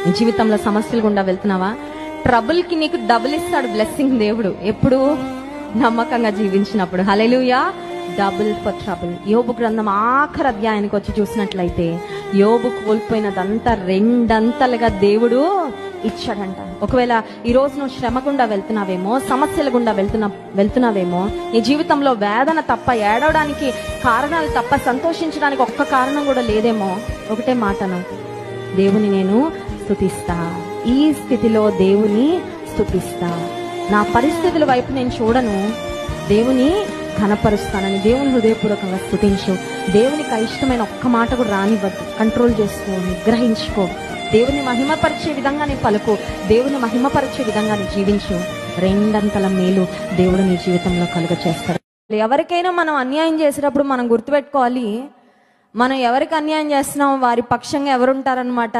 నీ జీవితంలో సమస్యలు గుండా వెళ్తున్నావా? ట్రబుల్కి నీకు డబుల్ ఇస్తాడు బ్లెస్సింగ్ దేవుడు, ఎప్పుడు? నమ్మకంగా జీవించినప్పుడు. హల్లెలూయా. Double for trouble. యోబు గ్రంథం ఆఖరి అధ్యాయానికి వచ్చి చూసినట్లయితే యోబు కోల్పోయినదంతా రెండంతలుగా దేవుడు ఇచ్చాడంట. ఒకవేళ ఈ రోజు నువ్వు శ్రమ గుండా వెళ్తున్నావేమో, సమస్యల గుండా వెళ్తున్నావేమో, నీ జీవితంలో వేదన తప్ప, ఏడవడానికి కారణాలు తప్ప సంతోషించడానికి ఒక్క కారణం కూడా లేదేమో, ఒకటే మాటను, దేవుని నేను స్తుతిస్తా. ఈ స్థితిలో దేవుని స్తుతిస్తా. నా పరిస్థితుల వైపు నేను చూడను, దేవుని ఘనపరుస్తానని దేవుని హృదయపూర్వకంగా స్తుతించు. దేవునికి ఇష్టమైన ఒక్క మాట కూడా రానివ్వద్దు. కంట్రోల్ చేసుకో, నిగ్రహించుకో. దేవుని మహిమపరిచే విధంగా నీ పలుకు, దేవుని మహిమపరిచే విధంగా నీ జీవించు. రెండంతల మేలు దేవుడు నీ జీవితంలో కలుగ చేస్తాడు. ఎవరికైనా మనం అన్యాయం చేసేటప్పుడు మనం గుర్తుపెట్టుకోవాలి, మనం ఎవరికి అన్యాయం చేస్తున్నాం వారి పక్షంగా ఎవరుంటారనమాట?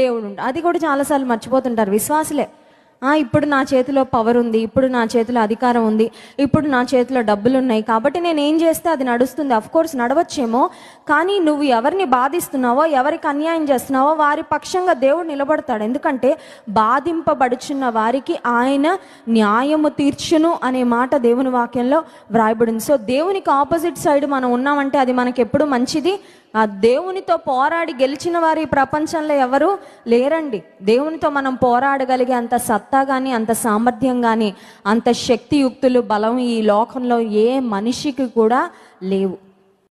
దేవుడు. అది కూడా చాలాసార్లు మర్చిపోతుంటారు విశ్వాసులే. ఇప్పుడు నా చేతిలో పవర్ ఉంది, ఇప్పుడు నా చేతిలో అధికారం ఉంది, ఇప్పుడు నా చేతిలో డబ్బులు ఉన్నాయి కాబట్టి నేను ఏం చేస్తే అది నడుస్తుంది. అఫ్ కోర్స్ నడవచ్చేమో, కానీ నువ్వు ఎవరిని బాధిస్తున్నావో, ఎవరికి అన్యాయం చేస్తున్నావో వారి పక్షంగా దేవుడు నిలబడతాడు. ఎందుకంటే బాధింపబడుచున్న వారికి ఆయన న్యాయము తీర్చును అనే మాట దేవుని వాక్యంలో వ్రాయబడింది. సో దేవునికి ఆపోజిట్ సైడ్ మనం ఉన్నామంటే అది మనకి ఎప్పుడు మంచిది. ఆ దేవునితో పోరాడి గెలిచిన వారి ప్రపంచంలో ఎవరు లేరండి. దేవునితో మనం పోరాడగలిగే అంత సత్తా కానీ, అంత సామర్థ్యం కానీ, అంత శక్తియుక్తులు, బలం ఈ లోకంలో ఏ మనిషికి కూడా లేవు.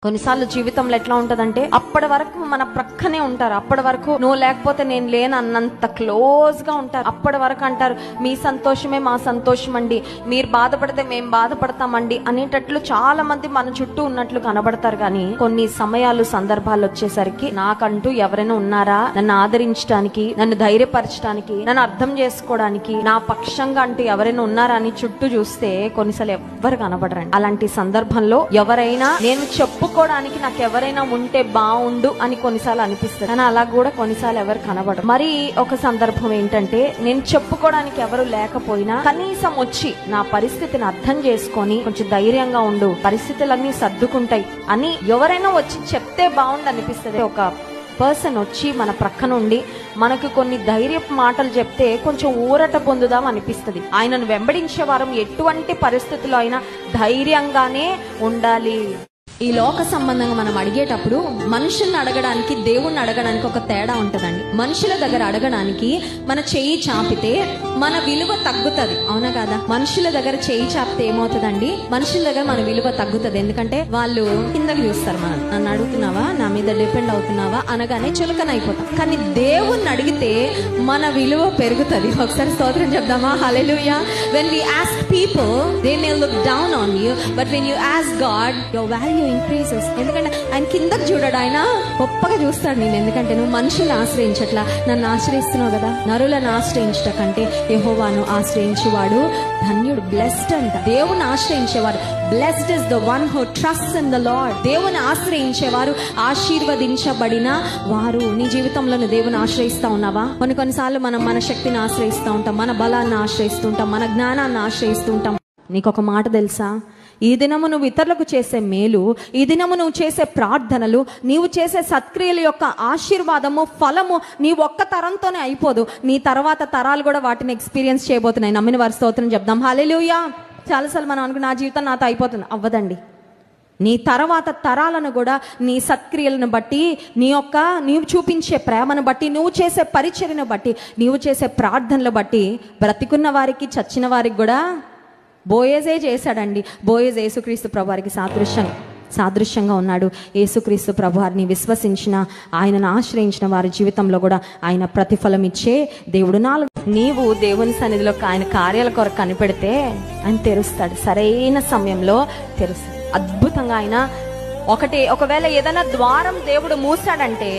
కొన్నిసార్లు జీవితంలో ఎట్లా ఉంటుందంటే అప్పటి వరకు మన ప్రక్కనే ఉంటారు, అప్పటి వరకు నువ్వు లేకపోతే నేను లేను అన్నంత క్లోజ్ గా ఉంటారు. అప్పటి వరకు అంటారు మీ సంతోషమే మా సంతోషం అండి, మీరు బాధపడితే మేము బాధపడతామండి అనేటట్లు చాలా మంది మన చుట్టూ ఉన్నట్లు కనబడతారు. కానీ కొన్ని సమయాలు, సందర్భాలు వచ్చేసరికి నాకంటూ ఎవరైనా ఉన్నారా నన్ను ఆదరించడానికి, నన్ను ధైర్యపరచడానికి, నన్ను అర్థం చేసుకోవడానికి, నా పక్షంగా అంటూ ఎవరైనా ఉన్నారా అని చుట్టూ చూస్తే కొన్నిసార్లు ఎవ్వరు కనబడరండి. అలాంటి సందర్భంలో ఎవరైనా నేను చెప్పుకోవడానికి నాకు ఎవరైనా ఉంటే బాగుండు అని కొన్నిసార్లు అనిపిస్తుంది, కానీ అలా కూడా కొన్నిసార్లు ఎవరు కనబడరు. మరి ఒక సందర్భం ఏంటంటే నేను చెప్పుకోవడానికి ఎవరు లేకపోయినా కనీసం వచ్చి నా పరిస్థితిని అర్థం చేసుకొని కొంచెం ధైర్యంగా ఉండు, పరిస్థితులన్నీ సర్దుకుంటాయి అని ఎవరైనా వచ్చి చెప్తే బాగుండు అనిపిస్తుంది. ఒక పర్సన్ వచ్చి మన ప్రక్క నుండి మనకు కొన్ని ధైర్యపు మాటలు చెప్తే కొంచెం ఊరట పొందుదాం అనిపిస్తుంది. ఆయనను వెంబడించే వారం ఎటువంటి పరిస్థితుల్లో అయినా ధైర్యంగానే ఉండాలి. ఈ లోక సంబంధంగా మనం అడిగేటప్పుడు మనుషుల్ని అడగడానికి, దేవుణ్ణి అడగడానికి ఒక తేడా ఉంటుందండి. మనుషుల దగ్గర అడగడానికి మన చెయ్యి చాపితే మన విలువ తగ్గుతుంది, అవునా కదా? మనుషుల దగ్గర చెయ్యి చాపితే ఏమవుతుందండి? మనుషుల దగ్గర మన విలువ తగ్గుతుంది. ఎందుకంటే వాళ్ళు కిందకి చూస్తారు, మనం నన్ను అడుగుతున్నావా, నా మీద డిపెండ్ అవుతున్నావా అనగానే చులకన అయిపోతాం. కానీ దేవుణ్ణి అడిగితే మన విలువ పెరుగుతుంది. ఒకసారి స్తోత్రం చెప్దామా? హల్లెలూయా. When we ask people, they may look down on you, but when you ask God, your value increases. ఎందుకంటే ఆయన కిందకు చూడడు, ఆయన గొప్పగా చూస్తాడు నేను. ఎందుకంటే నువ్వు మనుషుల్ని ఆశ్రయించట్లా, నన్ను ఆశ్రయిస్తున్నావు కదా. నరులను ఆశ్రయించట కంటే యెహోవాను ఆశ్రయించేవాడు ధన్యుడు, బ్లెస్డ్ అంట. దేవుని ఆశ్రయించేవారు, blessed is the one who trusts in the Lord. దేవుని ఆశ్రయించేవారు ఆశీర్వదించబడిన వారు. నీ జీవితంలో నువ్వు దేవుని ఆశ్రయిస్తా ఉన్నావా? కొన్నిసార్లు మనం మన శక్తిని ఆశ్రయిస్తూ ఉంటాం, మన బలాన్ని ఆశ్రయిస్తూ ఉంటాం, మన జ్ఞానాన్ని ఆశ్రయిస్తూ ఉంటాం. నీకు ఒక మాట తెలుసా? ఈ దినము నువ్వు ఇతరులకు చేసే మేలు, ఈ దినము నువ్వు చేసే ప్రార్థనలు, నీవు చేసే సత్క్రియల యొక్క ఆశీర్వాదము, ఫలము నీ ఒక్క తరంతోనే అయిపోదు. నీ తర్వాత తరాలు కూడా వాటిని ఎక్స్పీరియన్స్ చేయబోతున్నాయి. నమ్మిన వారి స్తోత్రం చెప్దాం. హల్లెలూయా. చాలాసార్లు మనం అనుకున్న నా జీవితం నాతో అయిపోతుంది, అవ్వదండి. నీ తర్వాత తరాలను కూడా నీ సత్క్రియలను బట్టి, నీవు చూపించే ప్రేమను బట్టి, నువ్వు చేసే పరిచర్యను బట్టి, నీవు చేసే ప్రార్థనలు బట్టి బ్రతికున్న వారికి, చచ్చిన వారికి కూడా బోయేజే చేశాడండి. బోయేజ్ యేసుక్రీస్తు ప్రభువారికి సాదృశ్యంగా ఉన్నాడు. యేసుక్రీస్తు ప్రభువారిని విశ్వసించిన, ఆయనను ఆశ్రయించిన వారి జీవితంలో కూడా ఆయన ప్రతిఫలం ఇచ్చే దేవుడు. నీవు దేవుని సన్నిధిలో ఆయన కార్యాల కొరకు కనిపెడితే ఆయన తెరుస్తాడు, సరైన సమయంలో తెరుస్తాడు. అద్భుతంగా ఆయన ఒకవేళ ఏదైనా ద్వారం దేవుడు మూసాడంటే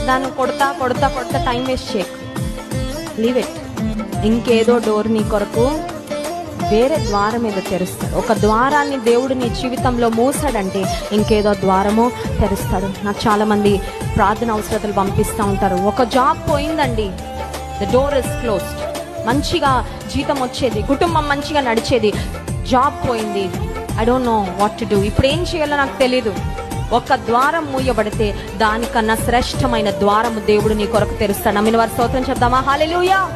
దాన్ని కొడతా కొడతా కొడతా టైం వేస్ట్ చేయకు, లీవ్ ఇట్. ఇంకేదో డోర్ నీ కొరకు వేరే ద్వారం మీద తెరుస్తాడు. ఒక ద్వారాన్ని దేవుడు నీ జీవితంలో మూసాడంటే ఇంకేదో ద్వారము తెరుస్తాడు. నాకు చాలా మంది ప్రార్థన అవసరతలు పంపిస్తూ ఉంటారు. ఒక జాబ్ పోయిందండి, ద డోర్ ఇస్ క్లోజ్డ్. మంచిగా జీతం వచ్చేది, కుటుంబం మంచిగా నడిచేది, జాబ్ పోయింది, I don't know what to do. ఇప్పుడు ఏం చేయాలో నాకు తెలీదు. ఒక ద్వారం మూయబడితే దానికన్నా శ్రేష్టమైన ద్వారము దేవుడు నీ కొరకు తెరుస్తాడు. నమ్మిన వారి స్తోత్రం చెప్దామా? హల్లెలూయా.